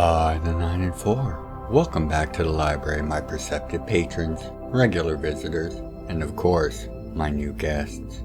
By the 9 and 4. Welcome back to the library, my perceptive patrons, regular visitors, and of course, my new guests.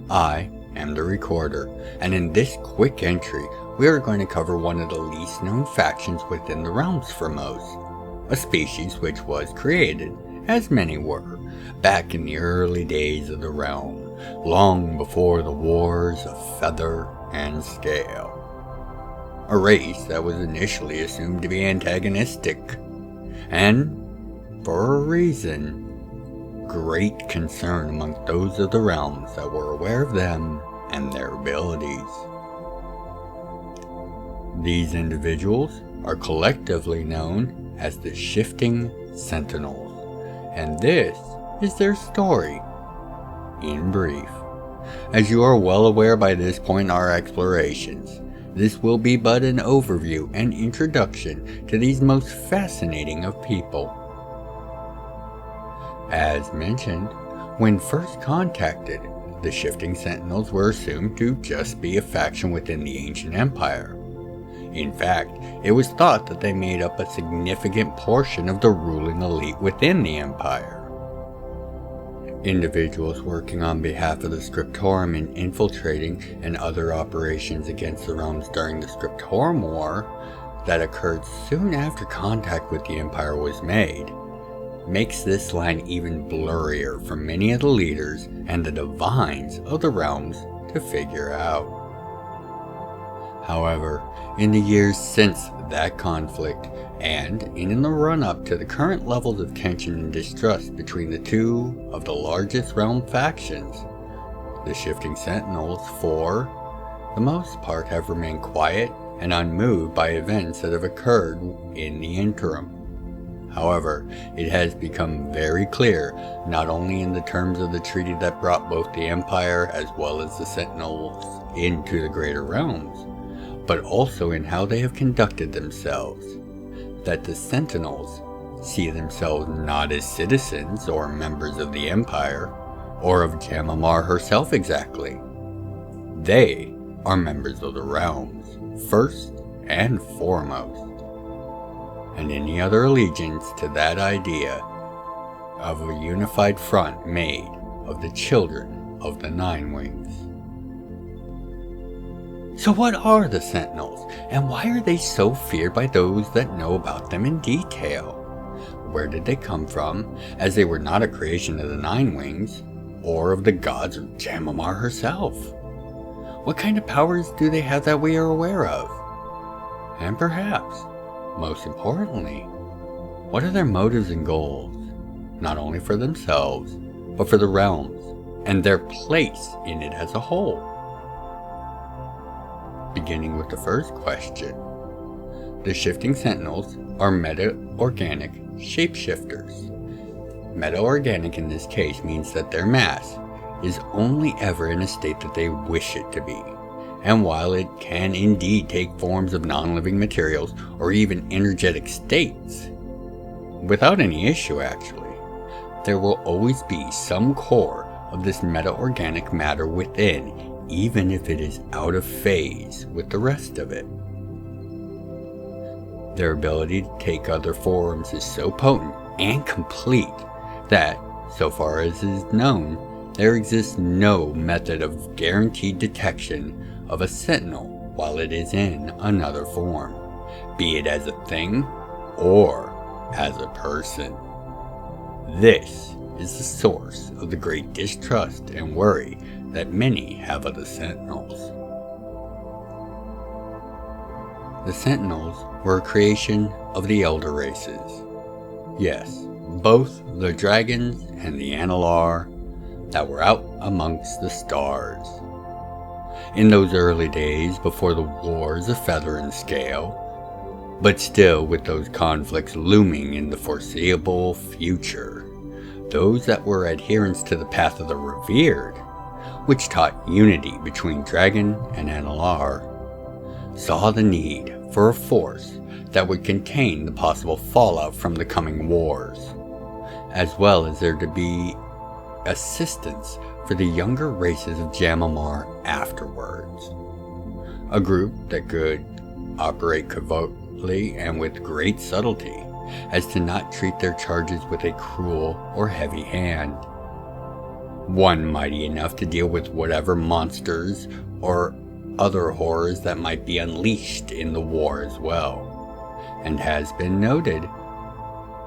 I am the Recorder, and in this quick entry, we are going to cover one of the least known factions within the Realms for most. A species which was created, as many were, back in the early days of the realm, long before the wars of feather and scale. A race that was initially assumed to be antagonistic, and, for a reason, great concern among those of the realms that were aware of them and their abilities. These individuals are collectively known as the Shifting Sentinels, and this is their story, in brief. As you are well aware by this point in our explorations, this will be but an overview and introduction to these most fascinating of people. As mentioned, when first contacted, the Shifting Sentinels were assumed to just be a faction within the ancient empire. In fact, it was thought that they made up a significant portion of the ruling elite within the empire. Individuals working on behalf of the Scriptorum in infiltrating and other operations against the realms during the Scriptorum War that occurred soon after contact with the Empire was made, makes this line even blurrier for many of the leaders and the divines of the realms to figure out. However, in the years since that conflict, and in the run-up to the current levels of tension and distrust between the two of the largest realm factions, the Shifting Sentinels, for the most part, have remained quiet and unmoved by events that have occurred in the interim. However, it has become very clear, not only in the terms of the treaty that brought both the Empire as well as the Sentinels into the greater realms, but also in how they have conducted themselves, that the Sentinels see themselves not as citizens or members of the Empire, or of Jam'mar herself exactly. They are members of the realms, first and foremost, and any other allegiance to that idea of a unified front made of the children of the Nine Wings. So what are the Sentinels, and why are they so feared by those that know about them in detail? Where did they come from, as they were not a creation of the Nine Wings, or of the gods of Jam'mar herself? What kind of powers do they have that we are aware of? And perhaps, most importantly, what are their motives and goals, not only for themselves, but for the realms, and their place in it as a whole? Beginning with the first question, the Shifting Sentinels are meta-organic shapeshifters. Meta-organic in this case means that their mass is only ever in a state that they wish it to be, and while it can indeed take forms of non-living materials or even energetic states, without any issue actually, there will always be some core of this meta-organic matter within, even if it is out of phase with the rest of it. Their ability to take other forms is so potent and complete that, so far as is known, there exists no method of guaranteed detection of a sentinel while it is in another form, be it as a thing or as a person. This is the source of the great distrust and worry that many have of the Sentinels. The Sentinels were a creation of the Elder races. Yes, both the dragons and the Analar that were out amongst the stars. In those early days before the wars of feather and scale, but still with those conflicts looming in the foreseeable future, those that were adherents to the path of the revered, which taught unity between Dragon and Analar, saw the need for a force that would contain the possible fallout from the coming wars, as well as there to be assistance for the younger races of Jam'mar afterwards. A group that could operate deliberately and with great subtlety, as to not treat their charges with a cruel or heavy hand. One mighty enough to deal with whatever monsters or other horrors that might be unleashed in the war as well, and has been noted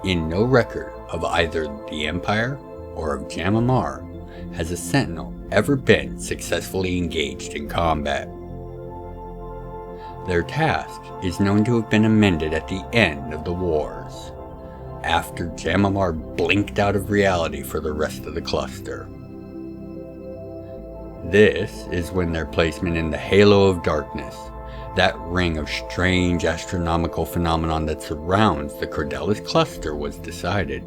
in no record of either the Empire or of Jam'mar has a Sentinel ever been successfully engaged in combat. Their task is known to have been amended at the end of the wars, after Jam'mar blinked out of reality for the rest of the cluster. This is when their placement in the halo of darkness, that ring of strange astronomical phenomenon that surrounds the Cordelis cluster, was decided.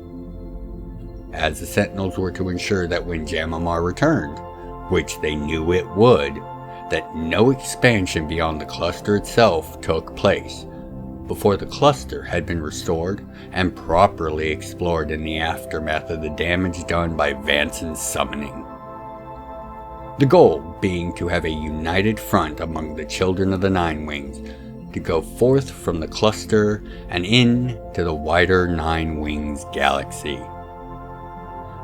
As the Sentinels were to ensure that when Jam'mar returned, which they knew it would, that no expansion beyond the cluster itself took place before the cluster had been restored and properly explored in the aftermath of the damage done by Vanson's summoning. The goal being to have a united front among the children of the Nine Wings to go forth from the cluster and into the wider Nine Wings galaxy.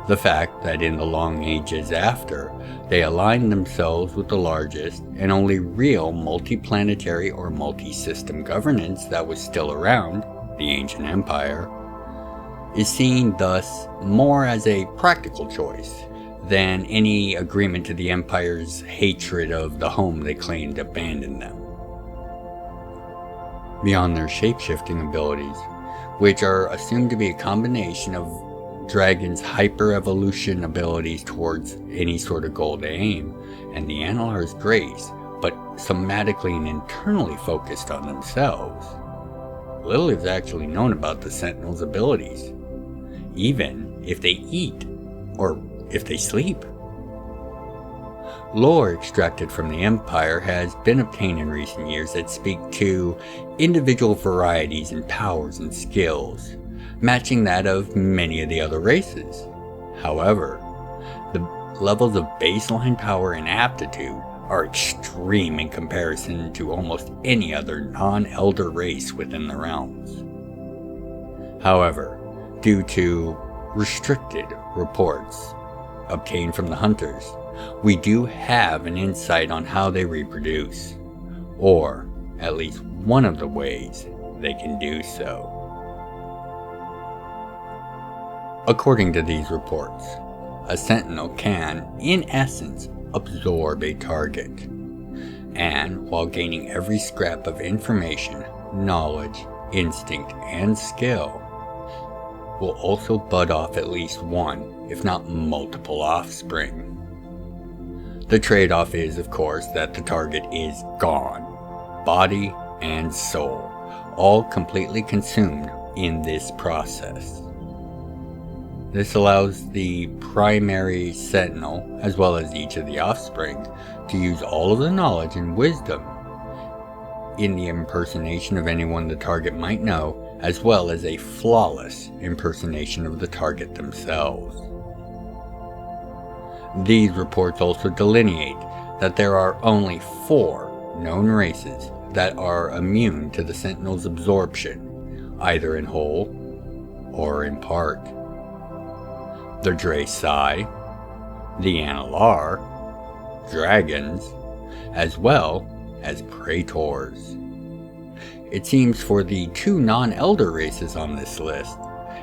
The fact that in the long ages after, they aligned themselves with the largest and only real multi-planetary or multi-system governance that was still around, the ancient empire, is seen thus more as a practical choice than any agreement to the empire's hatred of the home they claimed abandoned them. Beyond their shape-shifting abilities, which are assumed to be a combination of Dragon's hyper-evolution abilities towards any sort of goal they aim, and the Analar's grace, but somatically and internally focused on themselves, little is actually known about the Sentinels' abilities, even if they eat, or if they sleep. Lore extracted from the Empire has been obtained in recent years that speak to individual varieties in powers and skills, matching that of many of the other races. However, the levels of baseline power and aptitude are extreme in comparison to almost any other non-elder race within the realms. However, due to restricted reports obtained from the hunters, we do have an insight on how they reproduce, or at least one of the ways they can do so. According to these reports, a Sentinel can, in essence, absorb a target, and while gaining every scrap of information, knowledge, instinct, and skill, will also bud off at least one, if not multiple offspring. The trade-off is, of course, that the target is gone, body and soul, all completely consumed in this process. This allows the primary Sentinel, as well as each of the offspring, to use all of the knowledge and wisdom in the impersonation of anyone the target might know, as well as a flawless impersonation of the target themselves. These reports also delineate that there are only 4 known races that are immune to the Sentinel's absorption, either in whole or in part. The Draesai, the Analar, dragons, as well as Praetors. It seems for the 2 non-elder races on this list,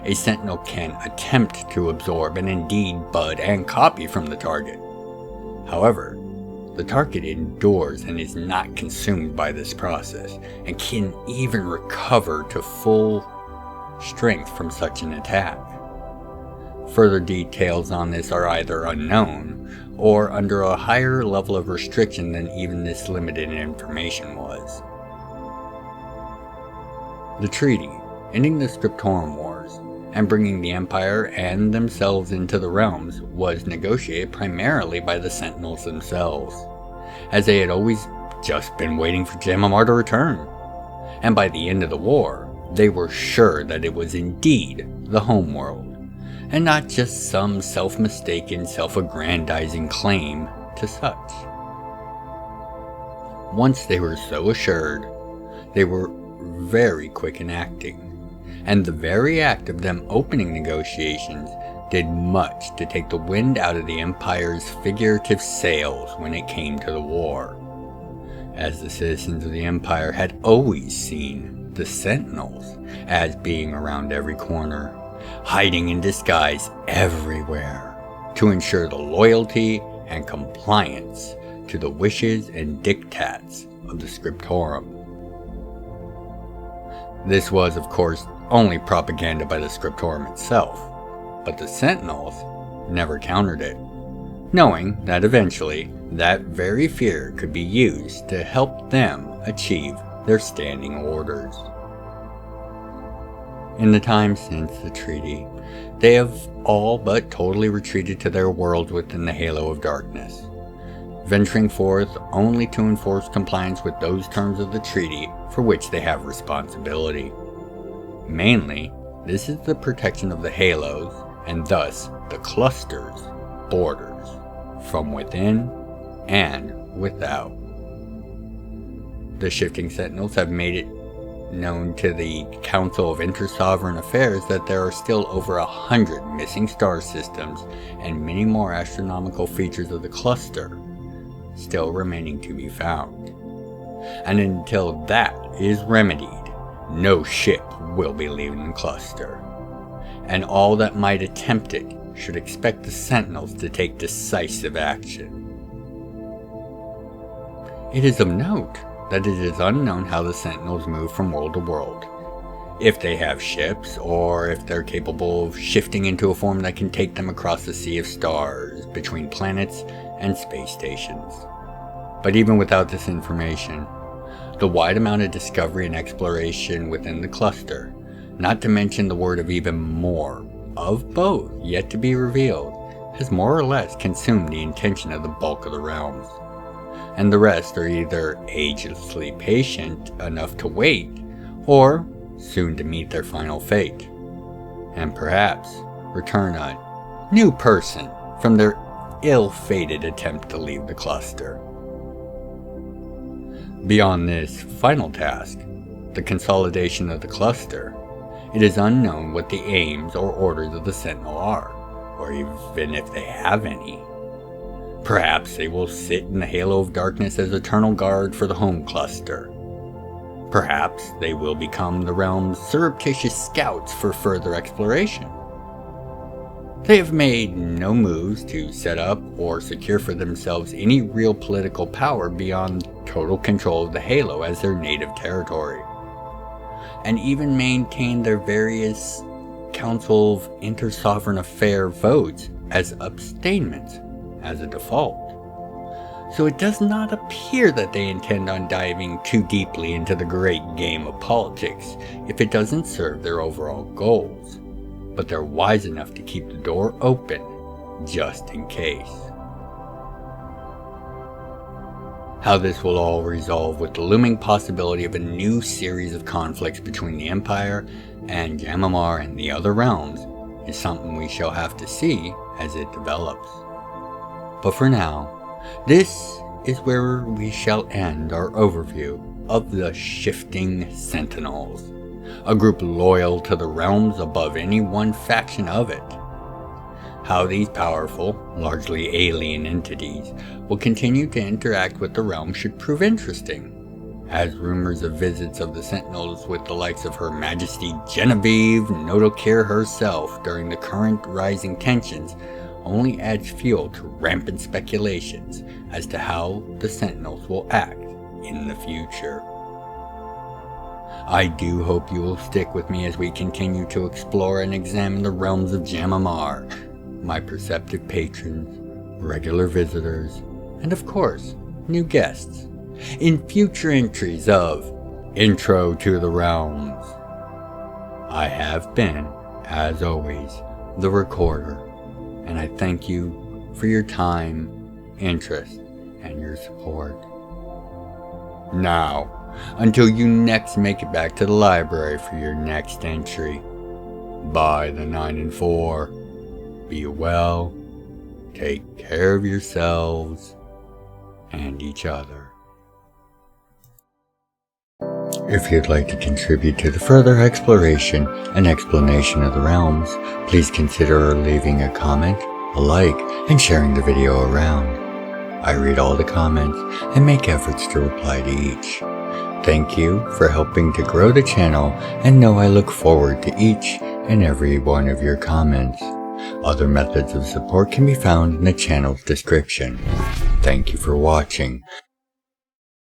a Sentinel can attempt to absorb and indeed bud and copy from the target. However, the target endures and is not consumed by this process, and can even recover to full strength from such an attack. Further details on this are either unknown, or under a higher level of restriction than even this limited information was. The treaty, ending the Scriptorum Wars, and bringing the Empire and themselves into the realms, was negotiated primarily by the Sentinels themselves, as they had always just been waiting for Jam'mar to return, and by the end of the war, they were sure that it was indeed the homeworld, and not just some self-mistaken, self-aggrandizing claim to such. Once they were so assured, they were very quick in acting, and the very act of them opening negotiations did much to take the wind out of the Empire's figurative sails when it came to the war, as the citizens of the Empire had always seen the Sentinels as being around every corner, hiding in disguise everywhere, to ensure the loyalty and compliance to the wishes and diktats of the Scriptorum. This was, of course, only propaganda by the Scriptorum itself, but the Sentinels never countered it, knowing that eventually that very fear could be used to help them achieve their standing orders. In the time since the treaty, they have all but totally retreated to their worlds within the halo of darkness, venturing forth only to enforce compliance with those terms of the treaty for which they have responsibility. Mainly, this is the protection of the halos, and thus the cluster's borders, from within and without. The Shifting Sentinels have made it known to the Council of Inter-Sovereign Affairs that there are still over 100 missing star systems and many more astronomical features of the cluster still remaining to be found. And until that is remedied, no ship will be leaving the cluster, and all that might attempt it should expect the Sentinels to take decisive action. It is of note that it is unknown how the Sentinels move from world to world, if they have ships, or if they're capable of shifting into a form that can take them across the sea of stars, between planets and space stations. But even without this information, the wide amount of discovery and exploration within the cluster, not to mention the word of even more, of both yet to be revealed, has more or less consumed the intention of the bulk of the realms, and the rest are either agelessly patient enough to wait, or soon to meet their final fate, and perhaps return a new person from their ill-fated attempt to leave the cluster. Beyond this final task, the consolidation of the cluster, it is unknown what the aims or orders of the Sentinel are, or even if they have any. Perhaps they will sit in the halo of darkness as eternal guard for the home cluster. Perhaps they will become the realm's surreptitious scouts for further exploration. They have made no moves to set up or secure for themselves any real political power beyond total control of the halo as their native territory, and even maintain their various Council of Inter-Sovereign Affair votes as abstainments as a default. So it does not appear that they intend on diving too deeply into the great game of politics if it doesn't serve their overall goals, but they're wise enough to keep the door open just in case. How this will all resolve with the looming possibility of a new series of conflicts between the Empire and Jam'mar and the other realms is something we shall have to see as it develops. But for now, this is where we shall end our overview of the Shifting Sentinels, a group loyal to the realms above any one faction of it. How these powerful, largely alien entities will continue to interact with the realm should prove interesting, as rumors of visits of the Sentinels with the likes of Her Majesty Genevieve Nodokir herself during the current rising tensions only adds fuel to rampant speculations as to how the Sentinels will act in the future. I do hope you will stick with me as we continue to explore and examine the realms of Jam'mar, my perceptive patrons, regular visitors, and of course, new guests, in future entries of Intro to the Realms. I have been, as always, the Recorder, and I thank you for your time, interest, and your support. Now, until you next make it back to the library for your next entry, by the 9 and 4, be well, take care of yourselves and each other. If you'd like to contribute to the further exploration and explanation of the realms, please consider leaving a comment, a like, and sharing the video around. I read all the comments and make efforts to reply to each. Thank you for helping to grow the channel, and know I look forward to each and every one of your comments. Other methods of support can be found in the channel's description. Thank you for watching.